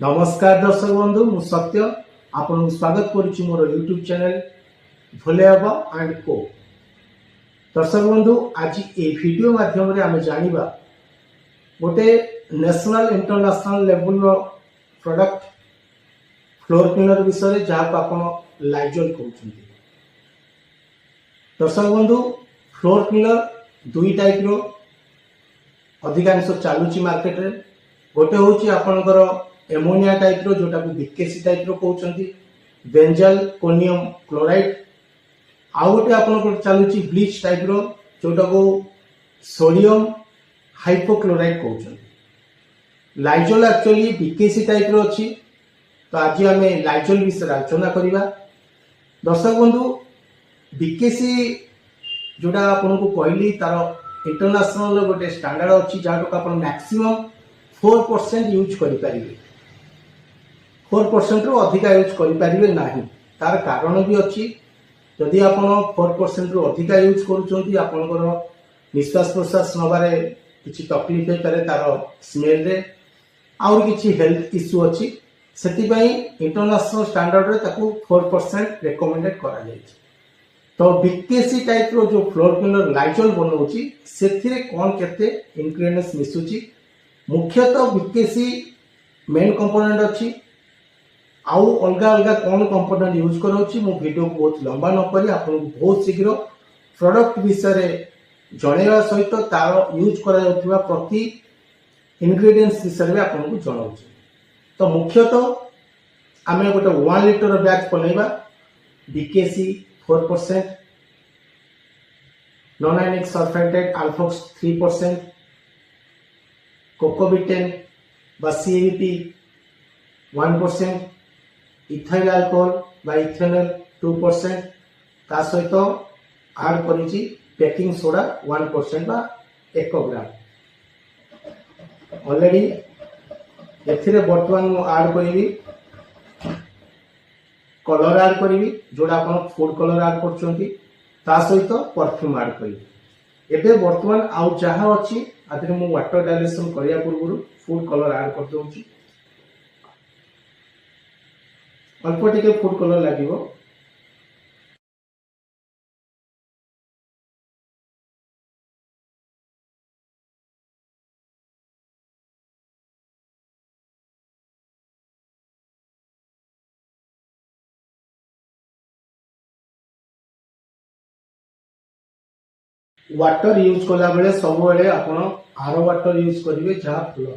नमस्कार दर्शक बंधु मु सत्य आपन स्वागत करुच्ची मोर यूट्यूब चैनल भोलेबाबा एंड को। दर्शक बंधु आज ये वीडियो माध्यम रे आमे जानिबा गोटे नेशनल इंटरनेशनल लेवल रो प्रोडक्ट फ्लोर क्लीनर विषय जहाँ को आपन लाइजल कहउछन्ती। दर्शक बंधु फ्लोर क्लीनर दुई टाइप रो अधिकांश चालुची मार्केट रे। गोटे होची आपनकर एमोनिया टाइप रो जोटा को बीकेसी टाइप रो कहउछन्ती बेंजल कोनियम क्लोराइड। आउ गोटे आपन चालुची ब्लीच टाइप रो जोटा को सोडियम हाइपोक्लोराइड कहउछन्ती। लाइजल एक्चुअली बीकेसी टाइप रो अछि। तो आज आमे लाइजल विषय आलोचना करिबा। दर्शक बंधु बीकेसी जोटा आपन को कहली तार इंटरनेशनल गोटे स्टैंडर्ड अछि जाटो का आपन मैक्सिमम 4% यूज करि परिबे। 4% रो अधिका यूज करि परिबे नाही। तार कारण भी अछि। यदि आपण 4% रो अधिका यूज करूछंती आपनकर निश्वास प्रश्वास नबारे किछि तकलीफ हे पारे तार स्मेल रे और किछि हेल्थ इश्यू अछि। सेति पई इंटरनेशनल स्टैंडर्ड रे ताकू 4% रेकमेंडेड करा जायछि। तो बीकेसी टाइप रो जो फ्लोर क्लीनर लाइजल बनौछि सेथिरे कोन केते इंग्रेडिएंट्स मिसुछि। मुख्यतः बीकेसी मेन कंपोनेंट अछि। आउ अलगा अलगा कौन कंपोनेंट यूज करोछि मो वीडियो को बहुत लंबा न करी आपन को बहुत शीघ्र प्रोडक्ट विषय जणेवा सहित तार यूज करा जाउथिबा प्रति इंग्रेडिएंट्स विषय में आपन को जणाउछि। तो मुख्यतः आमे गोटे 1 लीटर बैग बनेबा बीकेसी 4%, नॉन-आयनिक सल्फेटेड अल्फॉक्स 3%, कोकोबिटेन बा सीवीपी 1%, इथाइल अल्कोहल बा इथेनॉल 2%, ता सहित ऐड करिछि बेकिंग सोडा 1% बा 1 ग्राम। ऑलरेडी एथिरे वर्तमान मु ऐड करिवि कलर ऐड करिवि जोडा आपण फूड कलर ऐड करछंती ता सहित परफ्यूम ऐड करिवि। एबे वर्तमान आउ जहा अछि आदि मु वाटर डाइल्यूशन करिया पूर्व फूड कलर ऐड कर दोछि। अल्प टिके फूड कलर लागिवो। वाटर यूज कला बेले सब बेले आपण आरो वाटर यूज करिवे जहा फ्लो